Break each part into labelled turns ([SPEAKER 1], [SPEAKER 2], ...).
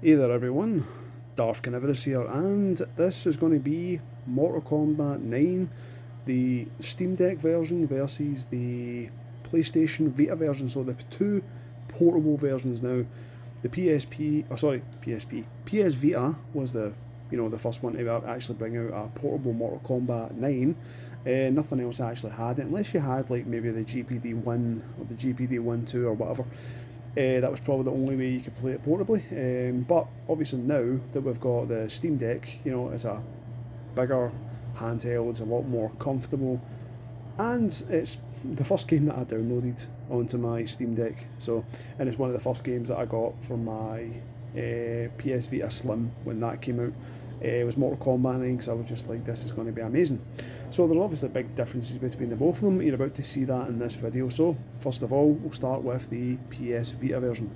[SPEAKER 1] Hey there everyone, Darth Karnivorus here, and this is going to be Mortal Kombat 9, the Steam Deck version versus the PlayStation Vita version, so the two portable versions now. The PS Vita was the first one to actually bring out a portable Mortal Kombat 9. Nothing else actually had it, unless you had like maybe the GPD 1 or the GPD 1 2 or whatever. That was probably the only way you could play it portably. But obviously now that we've got the Steam Deck, it's a bigger handheld, it's a lot more comfortable, and it's the first game that I downloaded onto my Steam Deck. And it's one of the first games that I got for my PS Vita Slim when that came out. It was Mortal Kombat 9 because I was just like, this is going to be amazing. So there's obviously big differences between the both of them. You're about to see that in this video. So first of all, we'll start with the PS Vita version.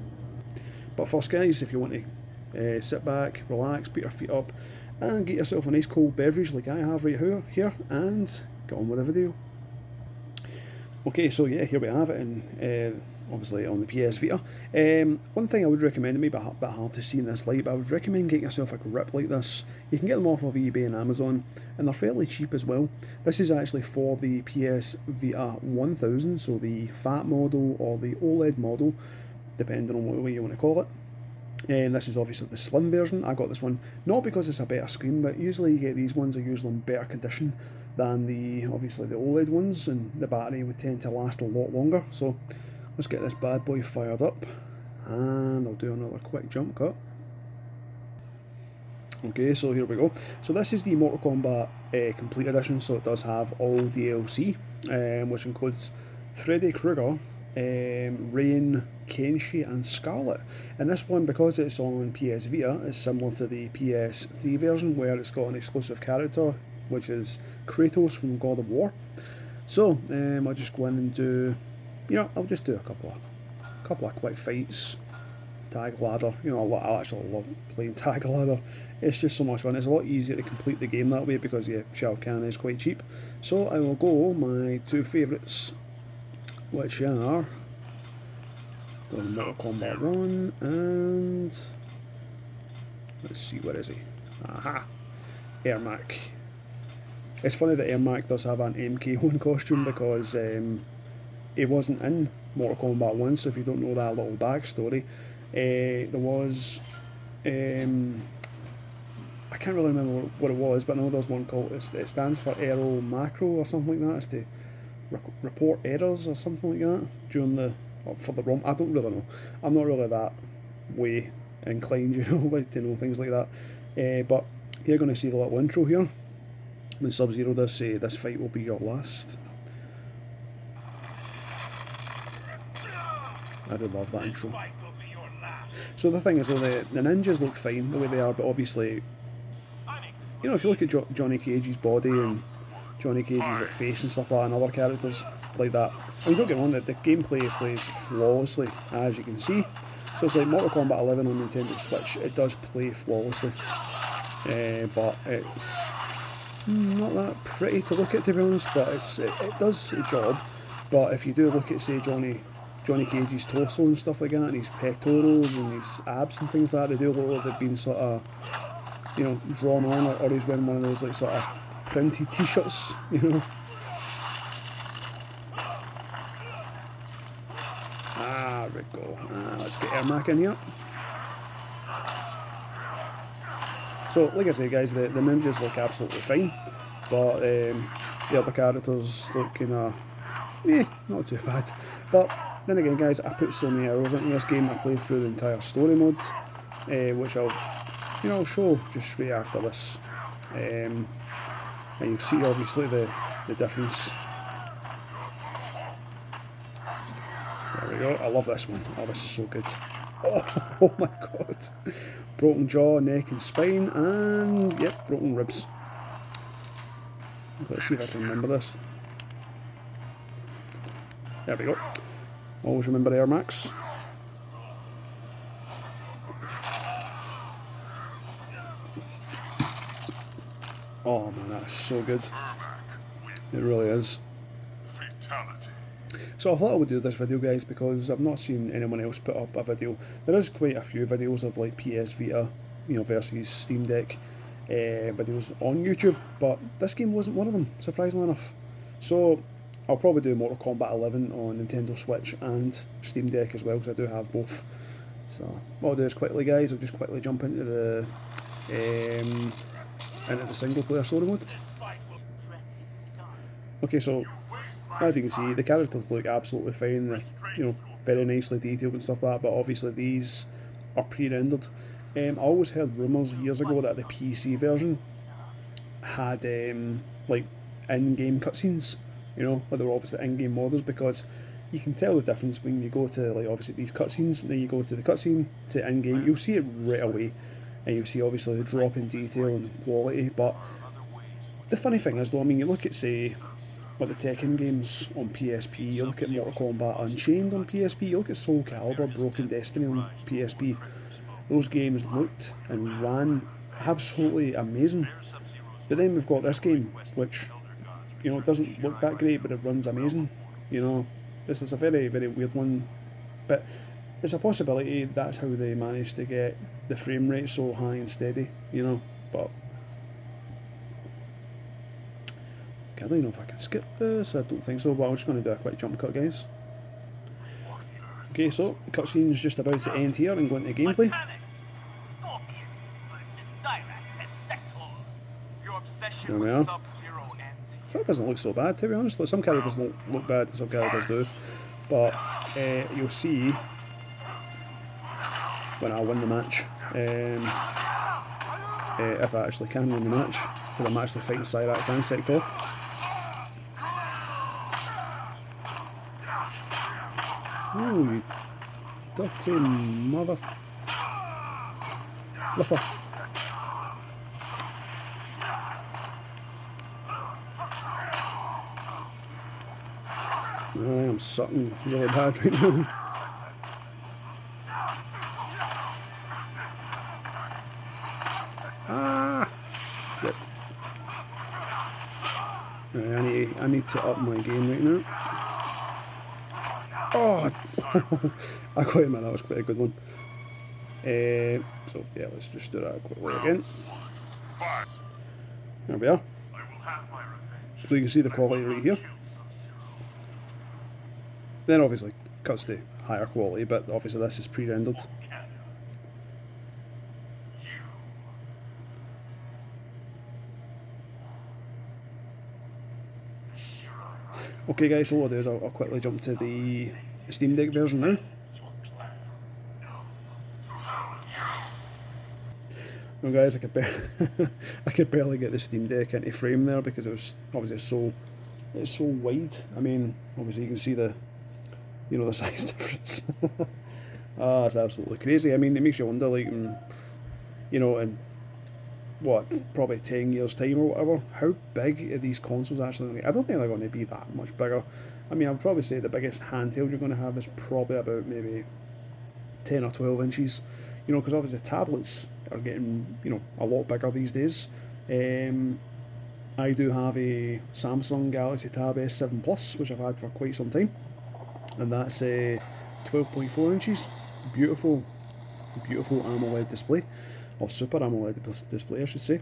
[SPEAKER 1] But first, guys, if you want to sit back, relax, put your feet up, and get yourself a nice cold beverage like I have right here, and get on with the video. Okay, so yeah, here we have it, and obviously on the PS Vita. One thing I would recommend, it may be a bit hard to see in this light, but I would recommend getting yourself a grip like this. You can get them off of eBay and Amazon, and they're fairly cheap as well. This is actually for the PS Vita 1000, so the fat model or the OLED model, depending on what way you want to call it. And this is obviously the slim version. I got this one not because it's a better screen, but usually you get these ones are usually in better condition than the OLED ones, and the battery would tend to last a lot longer. So let's get this bad boy fired up, and I'll do another quick jump cut. Okay, so here we go. So this is the Mortal Kombat Complete Edition, so it does have all DLC, which includes Freddy Krueger, Rain, Kenshi and Scarlet. And this one, because it's on PS Vita, is similar to the PS3 version where it's got an exclusive character, which is Kratos from God of War. So I'll just go in and do, I'll just do a couple of quick fights. Tag ladder, I actually love playing tag ladder. It's just so much fun. It's a lot easier to complete the game that way because Shao Kahn is quite cheap. So I will go my two favourites, which are Mortal Kombat 1 and let's see, where is he? Aha! Ermac. It's funny that Ermac does have an MK1 costume because he wasn't in Mortal Kombat 1, so if you don't know that little backstory, there was I can't really remember what it was, but I know there's one called, it stands for Aero Macro or something like that. It's to report errors or something like that during for the ROM. I don't really know. I'm not really that way inclined, like to know things like that. But you're going to see the little intro here. When Sub-Zero does say, "This fight will be your last." I do love that intro. So the thing is, though, the ninjas look fine the way they are, but obviously, if you look at Johnny Cage's body and Johnny Cage's face and stuff like that, and other characters like that, I mean, don't get me wrong, the gameplay plays flawlessly, as you can see. So it's like Mortal Kombat 11 on Nintendo Switch, it does play flawlessly, but it's not that pretty to look at, to be honest, but it does the job. But if you do look at, say, Johnny Cage's torso and stuff like that, and his pectorals and his abs and things like that, they do look like they've been sort of, drawn on, or he's wearing one of those like sort of printed t-shirts, Ah, there we go. Let's get Ermac in here. So, like I say, guys, the ninjas look absolutely fine, but the other characters look kind of, not too bad. But then again, guys, I put so many hours into this game. I played through the entire story mode, which I'll show just straight after this, and you'll see obviously the difference. There we go. I love this one. Oh, this is so good. Oh my god. Broken jaw, neck and spine, and yep, broken ribs. Let's see if I can remember this. There we go. Always remember Ermacs. Oh man, that's so good. It really is. So I thought I would do this video, guys, because I've not seen anyone else put up a video. There is quite a few videos of like PS Vita, versus Steam Deck videos on YouTube, but this game wasn't one of them, surprisingly enough. So I'll probably do Mortal Kombat 11 on Nintendo Switch and Steam Deck as well, because I do have both. So what I'll do is quickly, guys, I'll just quickly jump into the single player story mode. Okay, so as you can see, the characters look absolutely fine. They're, very nicely detailed and stuff like that. But obviously these are pre-rendered. I always heard rumours years ago that the PC version had like in-game cutscenes. But they were obviously in-game models, because you can tell the difference when you go to like obviously these cutscenes, and then you go to the cutscene to in-game. You'll see it right away, and you'll see obviously the drop in detail and quality. But the funny thing is, though, I mean, you look at say like the Tekken games on PSP, you look at Mortal Kombat Unchained on PSP, you look at Soul Calibur, Broken Destiny on PSP. Those games looked and ran absolutely amazing. But then we've got this game, which it doesn't look that great, but it runs amazing. This is a very, very weird one, but it's a possibility that's how they managed to get the frame rate so high and steady. But I don't know if I can skip this. I don't think so, but I'm just going to do a quick jump cut, guys. Okay, so the cutscene's just about to end here and go into gameplay. There we are. So it doesn't look so bad, to be honest. Like, some characters don't look bad, some characters do. But you'll see when I win the match, if I actually can win the match, because I'm actually fighting Cyrax and Sector. Oh, you dirty mother flipper. I am sucking really bad right now. Ah, shit. Right, I need to up my game right now. Oh, I got him, man. That was quite a good one. So yeah, let's just do that quickly again. There we are. So you can see the quality right here. Then obviously cuts to higher quality, but obviously this is pre-rendered. Okay, guys, so what I'll do is I'll quickly jump to the Steam Deck version now. Well, guys, I could barely get the Steam Deck into frame there, because it was obviously it's so wide. I mean, obviously you can see the the size difference. It's absolutely crazy. I mean, it makes you wonder, like, in what, probably 10 years time or whatever, how big are these consoles actually? I don't think they're going to be that much bigger. I mean, I would probably say the biggest handheld you're going to have is probably about maybe 10 or 12 inches, because obviously tablets are getting, a lot bigger these days. I do have a Samsung Galaxy Tab S7 Plus, which I've had for quite some time, and that's 12.4 inches. Beautiful AMOLED display, or Super AMOLED display, I should say.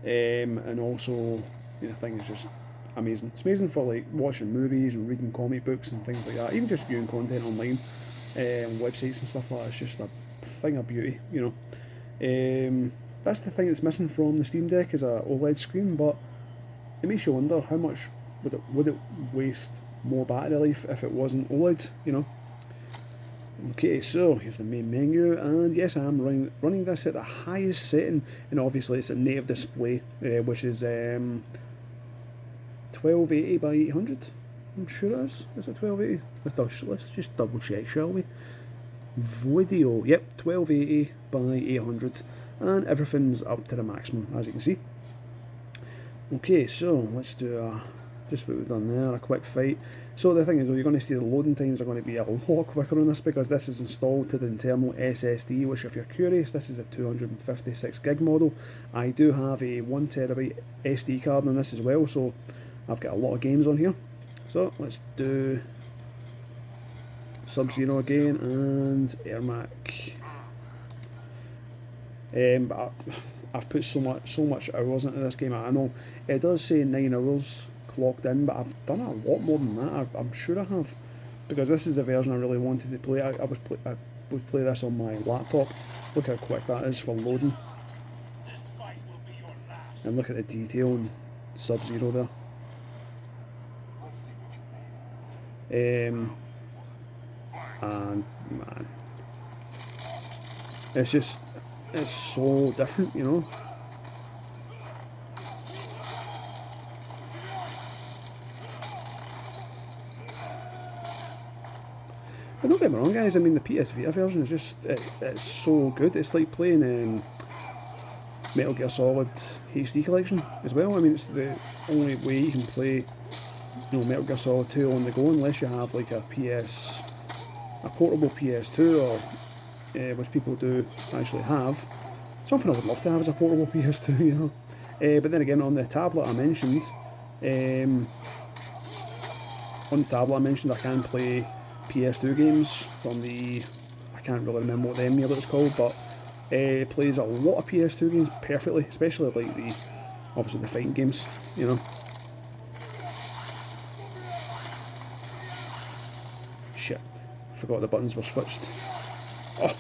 [SPEAKER 1] And also, the thing is just amazing. It's amazing for like watching movies and reading comic books and things like that. Even just viewing content online, websites and stuff like that. It's just a thing of beauty, That's the thing that's missing from the Steam Deck, is a OLED screen, but it makes you wonder how much would it waste more battery life if it wasn't OLED, Okay, so here's the main menu, and yes, I'm running this at the highest setting, and obviously it's a native display, which is 1280 by 800. I'm sure it is. Is it 1280? Let's just double check, shall we? Video, yep, 1280 by 800, and everything's up to the maximum, as you can see. Okay, so let's do just what we've done there, a quick fight. So the thing is, you're going to see the loading times are going to be a lot quicker on this, because this is installed to the internal SSD, which, if you're curious, this is a 256 gig model. I do have a 1TB SD card on this as well, so I've got a lot of games on here. So let's do Sub-Zero again, and Ermac. But I've put so much hours into this game. I know it does say 9 hours clocked in, but I've done a lot more than that. I'm sure I have, because this is the version I really wanted to play. I would play this on my laptop. Look how quick that is for loading, and look at the detail on Sub-Zero there. And man, it's so different, you know. But don't get me wrong, guys. I mean, the PS Vita version is just it's so good. It's like playing Metal Gear Solid HD Collection as well. I mean, it's the only way you can play, you know, Metal Gear Solid 2 on the go, unless you have like a portable PS2, or which people do actually have. Something I would love to have is a portable PS2, you know. But then again, on the tablet I mentioned, I can play PS2 games from the, I can't really remember what the emulator it's called, but it plays a lot of PS2 games perfectly, especially like obviously the fighting games, you know. Shit, forgot the buttons were switched. Oh.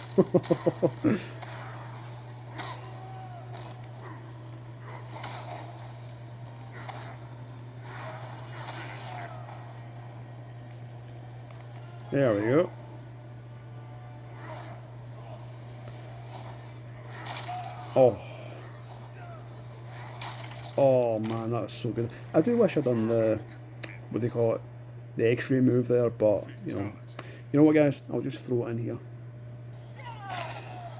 [SPEAKER 1] There we go. Oh man, that was so good. I do wish I'd done the, what do you call it, the X-ray move there, but you know what, guys? I'll just throw it in here.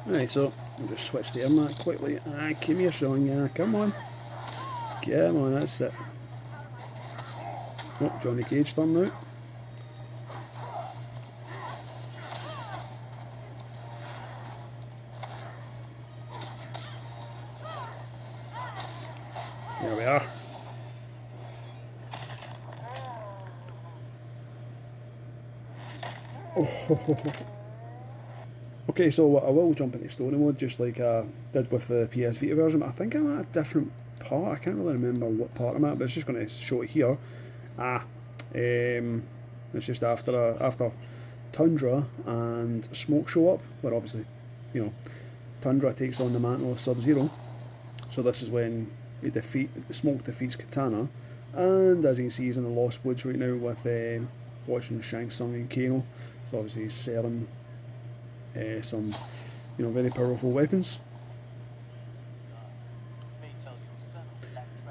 [SPEAKER 1] Right, so I'll just switch the Ermac quickly. Come here, Sonia. Come on, that's it. Oh, Johnny Cage done now. There we are. Oh. Okay, so I will jump into story mode just like I did with the PS Vita version. I think I'm at a different part. I can't really remember what part I'm at, but it's just going to show it here. It's just after Tundra and Smoke show up, where obviously, you know, Tundra takes on the mantle of Sub-Zero. So this is when Smoke defeats Katana, and as you can see, he's in the Lost Woods right now with watching Shang Tsung and Kano. So obviously he's selling some, you know, very powerful weapons.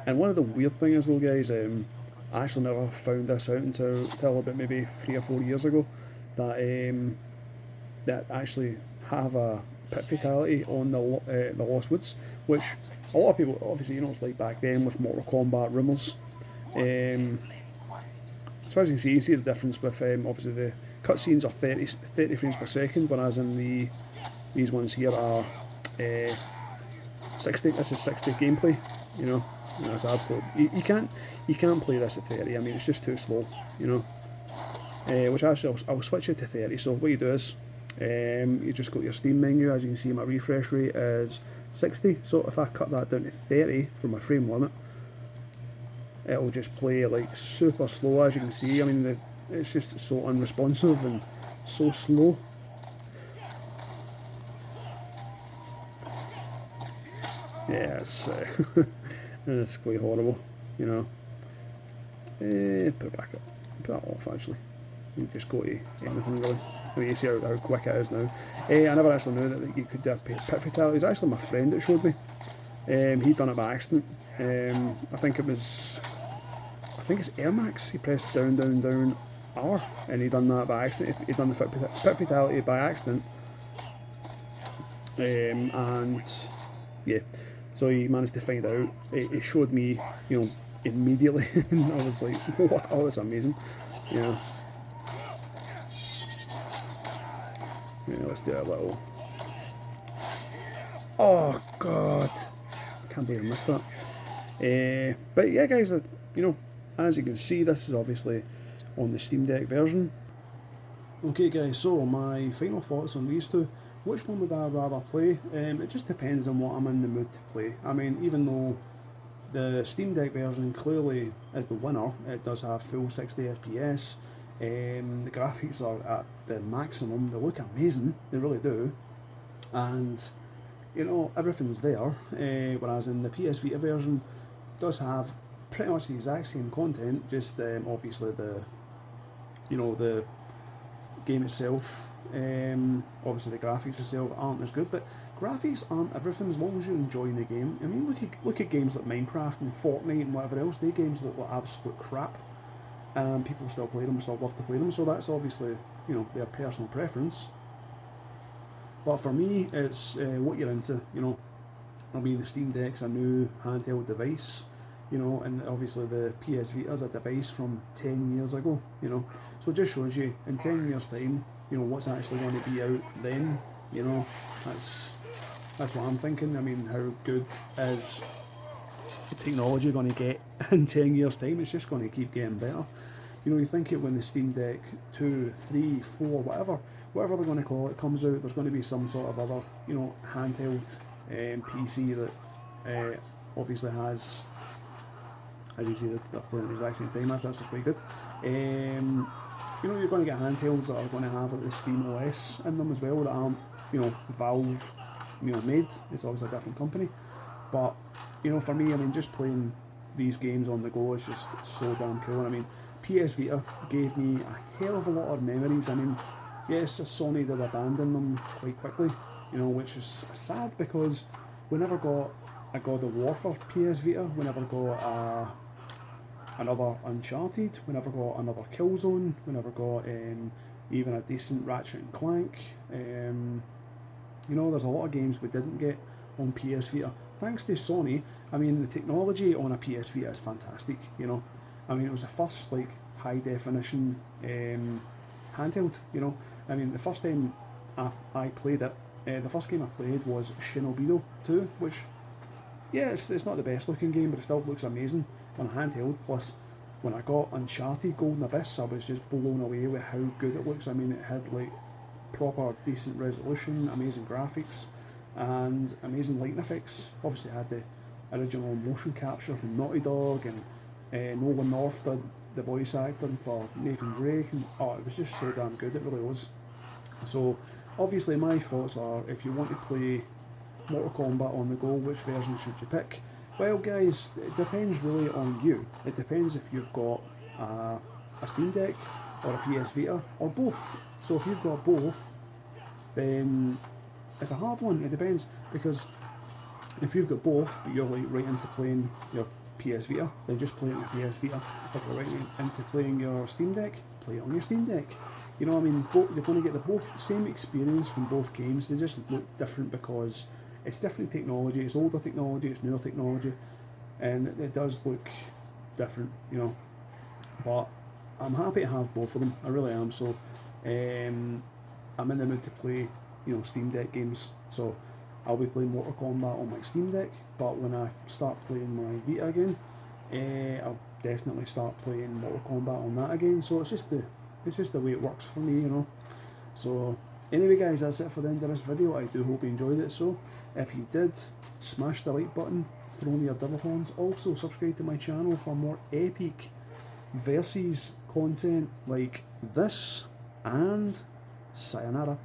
[SPEAKER 1] And one of the weird things though, guys, I actually never found this out until about maybe 3 or 4 years ago, that actually have a pit fatality on the Lost Woods, which a lot of people, obviously, you know, it's like back then with Mortal Kombat rumours. So as you can see the difference with obviously the cutscenes are 30 frames per second, whereas in these ones here are 60. This is 60 gameplay, you know. And that's absolute. You can't play this at 30. I mean, it's just too slow, you know. Which actually I'll switch it to 30. So what you do is you just go to your Steam menu. As you can see, my refresh rate is 60. So if I cut that down to 30 for my frame limit, it'll just play like super slow. As you can see, I mean, it's just so unresponsive and so slow. Yeah, it's quite horrible, you know. Put it back up. Put that off, actually. You just go to anything, really. I mean, you see how quick it is now. I never actually knew that you could do a pit fatality. It was actually my friend that showed me. He'd done it by accident. I think it's Ermax. He pressed down R, and he done that by accident. He done the pit fatality by accident. And yeah, so he managed to find out. It showed me, you know, immediately, and I was like, wow, that's amazing. Yeah. Yeah, let's do a little. Oh god, I can't believe I missed that. But yeah, guys, you know, as you can see, this is obviously on the Steam Deck version. Okay guys, so my final thoughts on these two. Which one would I rather play? It just depends on what I'm in the mood to play. I mean, even though the Steam Deck version clearly is the winner, it does have full 60 FPS. The graphics are at the maximum. They look amazing, they really do. And you know, everything's there. Whereas in the PS Vita version, does have pretty much the exact same content, just obviously the game itself, obviously the graphics itself aren't as good, but graphics aren't everything as long as you're enjoying the game. I mean, look at games like Minecraft and Fortnite and whatever else. They games look like absolute crap. People still play them, still love to play them. So that's obviously their personal preference. But for me, it's what you're into. I mean, the Steam Deck's a new handheld device. And obviously the PS Vita is a device from 10 years ago. So it just shows you in 10 years' time, what's actually going to be out then. That's what I'm thinking. I mean, how good is the technology going to get in 10 years' time? It's just going to keep getting better. You think it when the Steam Deck 2, 3, 4, whatever they're going to call it comes out, there's going to be some sort of other, handheld PC that obviously has, as you see, they're playing at the exact same time. That's actually quite good. You're going to get handhelds that are going to have like, the Steam OS in them as well that aren't, Valve, made. It's obviously a different company. But, for me, I mean, just playing these games on the go is just so damn cool. And I mean, PS Vita gave me a hell of a lot of memories. I mean, yes, Sony did abandon them quite quickly, which is sad because we never got a God of War for PS Vita, we never got another Uncharted, we never got another Killzone, we never got even a decent Ratchet and Clank. There's a lot of games we didn't get on PS Vita. Thanks to Sony, I mean, the technology on a PS Vita is fantastic, I mean, it was the first, high definition handheld, I mean, the first time I played it, the first game I played was Shinobi 2, which, yeah, it's not the best looking game, but it still looks amazing on a handheld. Plus, when I got Uncharted Golden Abyss, I was just blown away with how good it looks. I mean, it had proper decent resolution, amazing graphics, and amazing lighting effects. Obviously, it had the original motion capture from Naughty Dog, and Nolan North did the voice acting for Nathan Drake, and it was just so damn good, it really was. So, obviously, my thoughts are, if you want to play Mortal Kombat on the go, which version should you pick? Well, guys, it depends really on you. It depends if you've got a Steam Deck or a PS Vita or both. So if you've got both, then it's a hard one. It depends, because if you've got both but you're right into playing your PS Vita, then just play it on your PS Vita. If you're right into playing your Steam Deck, play it on your Steam Deck. I mean, you're going to get the both same experience from both games. They just look different because it's different technology, it's older technology, it's newer technology, and it does look different, But I'm happy to have both of them, I really am. So I'm in the mood to play, Steam Deck games. So I'll be playing Mortal Kombat on my Steam Deck, but when I start playing my Vita again, I'll definitely start playing Mortal Kombat on that again. So it's just the way it works for me, So anyway guys, that's it for the end of this video. I do hope you enjoyed it. So if you did, smash the like button, throw me your devil horns. Also subscribe to my channel for more epic versus content like this, and sayonara.